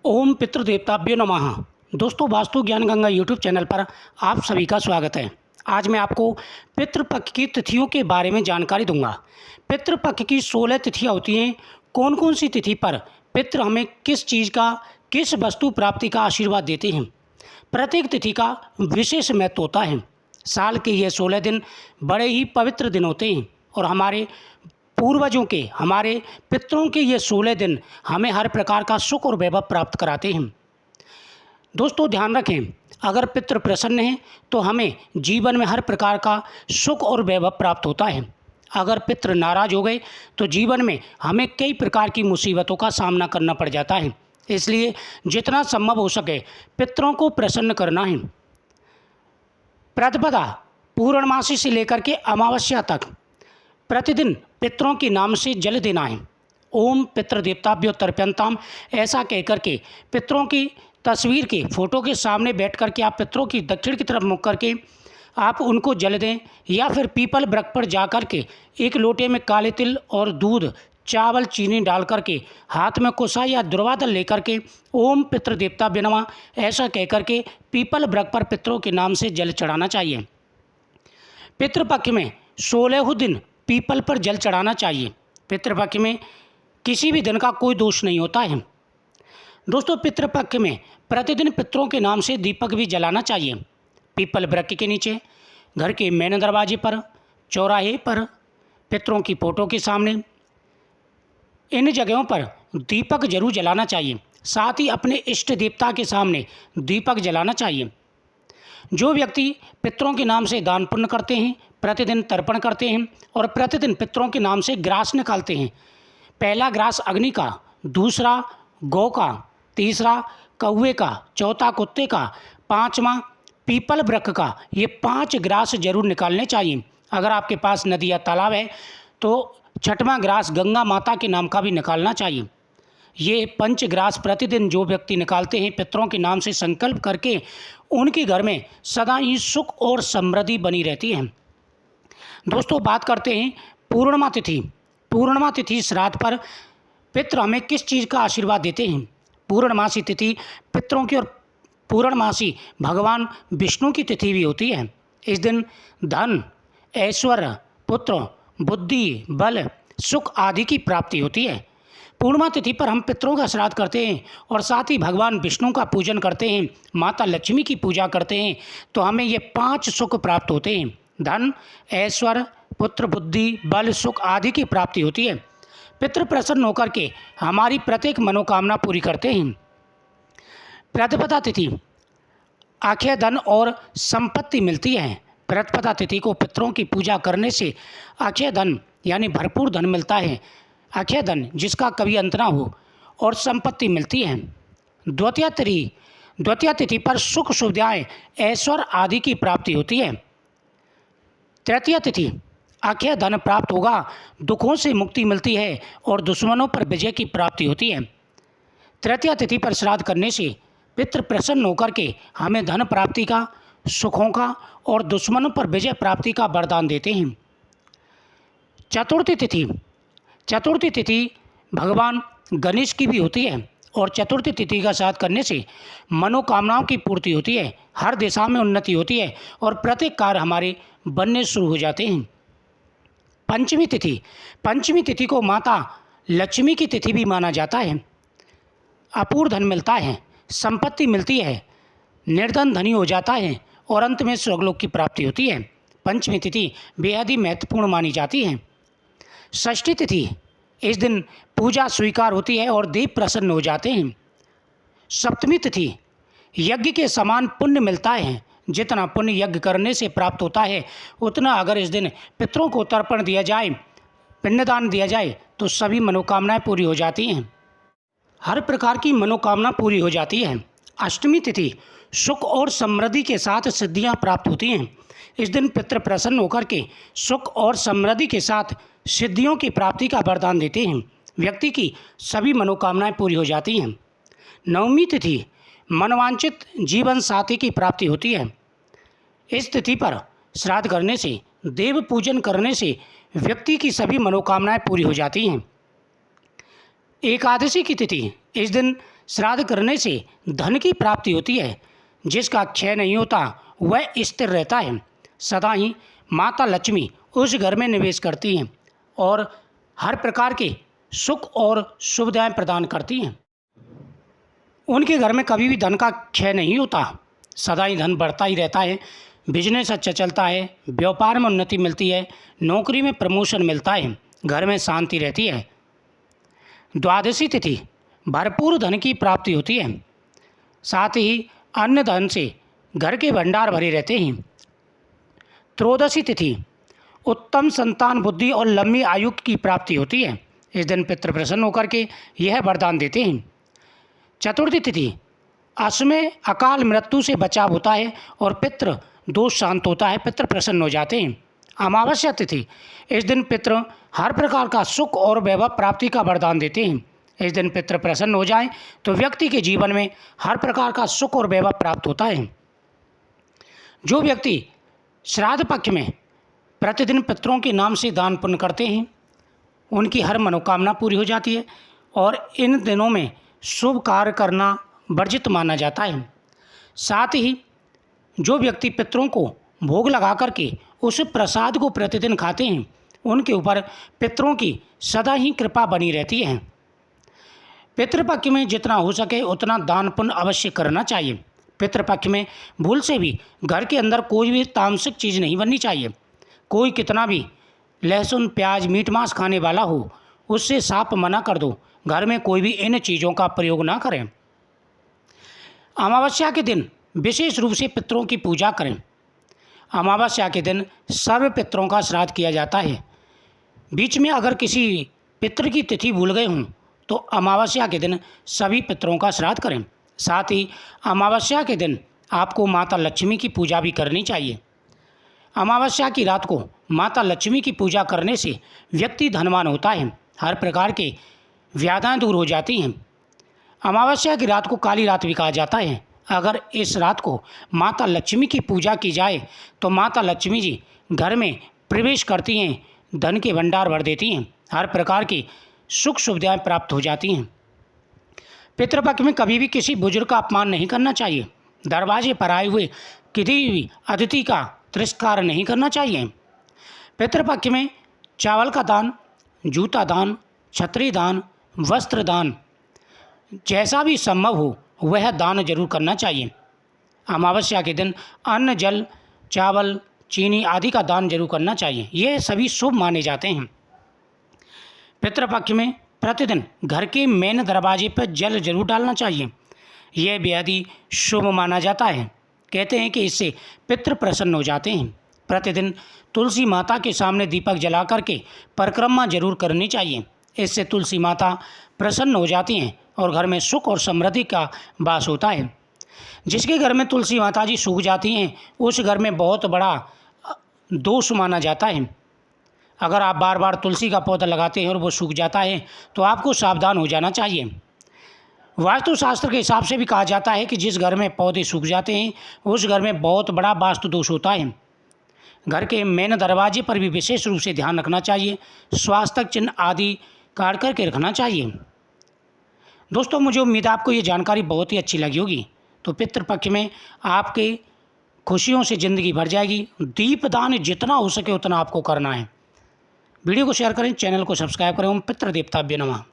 ओम पितृदेवताभ्यो नमः। दोस्तों, वास्तु ज्ञान गंगा यूट्यूब चैनल पर आप सभी का स्वागत है। आज मैं आपको पितृपक्ष की तिथियों के बारे में जानकारी दूंगा। पितृपक्ष की 16 तिथियां होती हैं। कौन कौन सी तिथि पर पितृ हमें किस चीज़ का, किस वस्तु प्राप्ति का आशीर्वाद देते हैं। प्रत्येक तिथि का विशेष महत्व होता है। साल के ये 16 दिन बड़े ही पवित्र दिन होते हैं और हमारे पूर्वजों के, हमारे पितरों के ये 16 दिन हमें हर प्रकार का सुख और वैभव प्राप्त कराते हैं। दोस्तों, ध्यान रखें, अगर पितृ प्रसन्न हैं तो हमें जीवन में हर प्रकार का सुख और वैभव प्राप्त होता है। अगर पितृ नाराज हो गए तो जीवन में हमें कई प्रकार की मुसीबतों का सामना करना पड़ जाता है। इसलिए जितना संभव हो सके पितरों को प्रसन्न करना है। प्रतिपदा पूर्णमासी से लेकर के अमावस्या तक प्रतिदिन पितरों के नाम से जल देना है। ओम पितृदेवताभ्यो तर्पयन्ताम ऐसा कहकर के पितरों की तस्वीर के फोटो के सामने बैठ कर के आप पितरों की दक्षिण की तरफ मुख करके आप उनको जल दें, या फिर पीपल वृक्ष पर जा कर के एक लोटे में काले तिल और दूध, चावल, चीनी डाल कर के हाथ में कुशा या दुर्वादल लेकर के ओम पितृदेवताभ्यो नमः ऐसा कहकर के पीपल वृक्ष पर पितरों के नाम से जल चढ़ाना चाहिए। पितृपक्ष में 16 दिन पीपल पर जल चढ़ाना चाहिए। पितृपक्ष में किसी भी दिन का कोई दोष नहीं होता है। दोस्तों, पितृपक्ष में प्रतिदिन पितरों के नाम से दीपक भी जलाना चाहिए। पीपल वृक्ष के नीचे, घर के मेन दरवाजे पर, चौराहे पर, पितरों की फोटो के सामने, इन जगहों पर दीपक जरूर जलाना चाहिए। साथ ही अपने इष्ट देवता के सामने दीपक जलाना चाहिए। जो व्यक्ति पितरों के नाम से दान पुण्य करते हैं, प्रतिदिन तर्पण करते हैं और प्रतिदिन पितरों के नाम से ग्रास निकालते हैं, पहला ग्रास अग्नि का, दूसरा गौ का, तीसरा कौवे का, चौथा कुत्ते का, पांचवा पीपल वृक्ष का, ये 5 ग्रास जरूर निकालने चाहिए। अगर आपके पास नदी या तालाब है तो छठवां ग्रास गंगा माता के नाम का भी निकालना चाहिए। ये 5 ग्रास प्रतिदिन जो व्यक्ति निकालते हैं पितरों के नाम से संकल्प करके, उनके घर में सदा ही सुख और समृद्धि बनी रहती है। दोस्तों, बात करते हैं पूर्णिमा तिथि। पूर्णिमा तिथि श्राद्ध पर पितृ हमें किस चीज़ का आशीर्वाद देते हैं। पूर्णमासी तिथि पितरों की और पूर्णमासी भगवान विष्णु की तिथि भी होती है। इस दिन धन, ऐश्वर्य, पुत्र, बुद्धि, बल, सुख आदि की प्राप्ति होती है। पूर्णिमा तिथि पर हम पितरों का श्राद्ध करते हैं और साथ ही भगवान विष्णु का पूजन करते हैं, माता लक्ष्मी की पूजा करते हैं, तो हमें ये 5 सुख प्राप्त होते हैं। धन, ऐश्वर्य, पुत्र, बुद्धि, बल, सुख आदि की प्राप्ति होती है। पितृ प्रसन्न होकर के हमारी प्रत्येक मनोकामना पूरी करते हैं। प्रतिपदा तिथि अक्षय धन और संपत्ति मिलती है। प्रतिपदा तिथि को पितरों की पूजा करने से अक्षय धन यानी भरपूर धन मिलता है। अक्षय धन जिसका कभी अंत ना हो, और संपत्ति मिलती है। द्वितीया तिथि पर सुख सुविधाएं, ऐश्वर्य आदि की प्राप्ति होती है। तृतीया तिथि अक्षय धन प्राप्त होगा, दुखों से मुक्ति मिलती है और दुश्मनों पर विजय की प्राप्ति होती है। तृतीया तिथि पर श्राद्ध करने से पितृ प्रसन्न होकर के हमें धन प्राप्ति का, सुखों का और दुश्मनों पर विजय प्राप्ति का वरदान देते हैं। चतुर्थी तिथि भगवान गणेश की भी होती है और चतुर्थी तिथि का श्राद्ध करने से मनोकामनाओं की पूर्ति होती है, हर दिशा में उन्नति होती है और प्रत्येक कार्य हमारे बनने शुरू हो जाते हैं। पंचमी तिथि को माता लक्ष्मी की तिथि भी माना जाता है। अपूर्व धन मिलता है, संपत्ति मिलती है, निर्धन धनी हो जाता है और अंत में स्वर्गलोक की प्राप्ति होती है। पंचमी तिथि बेहद ही महत्वपूर्ण मानी जाती है। षष्ठी तिथि, इस दिन पूजा स्वीकार होती है और देव प्रसन्न हो जाते हैं। सप्तमी तिथि यज्ञ के समान पुण्य मिलता है। जितना पुण्य यज्ञ करने से प्राप्त होता है, उतना अगर इस दिन पितरों को तर्पण दिया जाए, पिंडदान दिया जाए, तो सभी मनोकामनाएं पूरी हो जाती हैं। हर प्रकार की मनोकामना पूरी हो जाती है। अष्टमी तिथि सुख और समृद्धि के साथ सिद्धियां प्राप्त होती हैं। इस दिन पितृ प्रसन्न होकर के सुख और समृद्धि के साथ सिद्धियों की प्राप्ति का वरदान देते हैं। व्यक्ति की सभी मनोकामनाएं पूरी हो जाती हैं। नवमी तिथि मनवांछित जीवन साथी की प्राप्ति होती है। इस तिथि पर श्राद्ध करने से, देव पूजन करने से व्यक्ति की सभी मनोकामनाएं पूरी हो जाती हैं। एकादशी की तिथि, इस दिन श्राद्ध करने से धन की प्राप्ति होती है, जिसका क्षय नहीं होता वह स्थिर रहता है। सदा ही माता लक्ष्मी उस घर में निवेश करती हैं और हर प्रकार के सुख और सुविधाएं प्रदान करती हैं। उनके घर में कभी भी धन का क्षय नहीं होता, सदा ही धन बढ़ता ही रहता है। बिजनेस अच्छा चलता है, व्यापार में उन्नति मिलती है, नौकरी में प्रमोशन मिलता है, घर में शांति रहती है। द्वादशी तिथि भरपूर धन की प्राप्ति होती है, साथ ही अन्य धन से घर के भंडार भरे रहते हैं। त्रयोदशी तिथि उत्तम संतान बुद्धि और लंबी आयु की प्राप्ति होती है। इस दिन पितृ प्रसन्न होकर के यह वरदान देते हैं। चतुर्थी तिथि असमय अकाल मृत्यु से बचाव होता है और पितृ दोष शांत होता है, पितृ प्रसन्न हो जाते हैं। अमावस्या तिथि इस दिन पितृ हर प्रकार का सुख और वैभव प्राप्ति का वरदान देते हैं। इस दिन पितृ प्रसन्न हो जाएं तो व्यक्ति के जीवन में हर प्रकार का सुख और वैभव प्राप्त होता है। जो व्यक्ति श्राद्ध पक्ष में प्रतिदिन पितरों के नाम से दान पुण्य करते हैं, उनकी हर मनोकामना पूरी हो जाती है और इन दिनों में शुभ कार्य करना वर्जित माना जाता है। साथ ही जो व्यक्ति पितरों को भोग लगा करके उस प्रसाद को प्रतिदिन खाते हैं, उनके ऊपर पितरों की सदा ही कृपा बनी रहती है। पितृपक्ष में जितना हो सके उतना दान पुण्य अवश्य करना चाहिए। पितृपक्ष में भूल से भी घर के अंदर कोई भी तामसिक चीज़ नहीं बननी चाहिए। कोई कितना भी लहसुन प्याज मीट मांस खाने वाला हो, उससे साफ मना कर दो। घर में कोई भी इन चीज़ों का प्रयोग ना करें। अमावस्या के दिन विशेष रूप से पितरों की पूजा करें। अमावस्या के दिन सर्व पितरों का श्राद्ध किया जाता है। बीच में अगर किसी पितृ की तिथि भूल गए हों तो अमावस्या के दिन सभी पितरों का श्राद्ध करें। साथ ही अमावस्या के दिन आपको माता लक्ष्मी की पूजा भी करनी चाहिए। अमावस्या की रात को माता लक्ष्मी की पूजा करने से व्यक्ति धनवान होता है, हर प्रकार के व्याधियां दूर हो जाती हैं। अमावस्या की रात को काली रात भी कहा जाता है। अगर इस रात को माता लक्ष्मी की पूजा की जाए तो माता लक्ष्मी जी घर में प्रवेश करती हैं, धन के भंडार भर देती हैं, हर प्रकार की सुख सुविधाएं प्राप्त हो जाती हैं। पितृपक्ष में कभी भी किसी बुजुर्ग का अपमान नहीं करना चाहिए। दरवाजे पर आए हुए किसी भी अतिथि का तिरस्कार नहीं करना चाहिए। पितृपक्ष में चावल का दान, जूता दान, छतरी दान, वस्त्र दान जैसा भी संभव हो वह दान जरूर करना चाहिए। अमावस्या के दिन अन्न जल चावल चीनी आदि का दान जरूर करना चाहिए, ये सभी शुभ माने जाते हैं। पितृपक्ष में प्रतिदिन घर के मेन दरवाजे पर जल जरूर डालना चाहिए, यह बेहद ही शुभ माना जाता है। कहते हैं कि इससे पितृ प्रसन्न हो जाते हैं। प्रतिदिन तुलसी माता के सामने दीपक जला करके परिक्रमा जरूर करनी चाहिए, इससे तुलसी माता प्रसन्न हो जाती हैं और घर में सुख और समृद्धि का वास होता है। जिसके घर में तुलसी माता जी सूख जाती हैं उस घर में बहुत बड़ा दोष माना जाता है। अगर आप बार बार तुलसी का पौधा लगाते हैं और वो सूख जाता है तो आपको सावधान हो जाना चाहिए। वास्तुशास्त्र के हिसाब से भी कहा जाता है कि जिस घर में पौधे सूख जाते हैं उस घर में बहुत बड़ा वास्तु दोष होता है। घर के मेन दरवाजे पर भी विशेष रूप से ध्यान रखना चाहिए। स्वास्थ्य चिन्ह आदि काट करके रखना चाहिए। दोस्तों, मुझे उम्मीद है आपको ये जानकारी बहुत ही अच्छी लगी होगी। तो पितृपक्ष में आपके खुशियों से ज़िंदगी भर जाएगी। दीपदान जितना हो सके उतना आपको करना है। वीडियो को शेयर करें, चैनल को सब्सक्राइब करें। ओम पितृदेवताभ्यो नमः।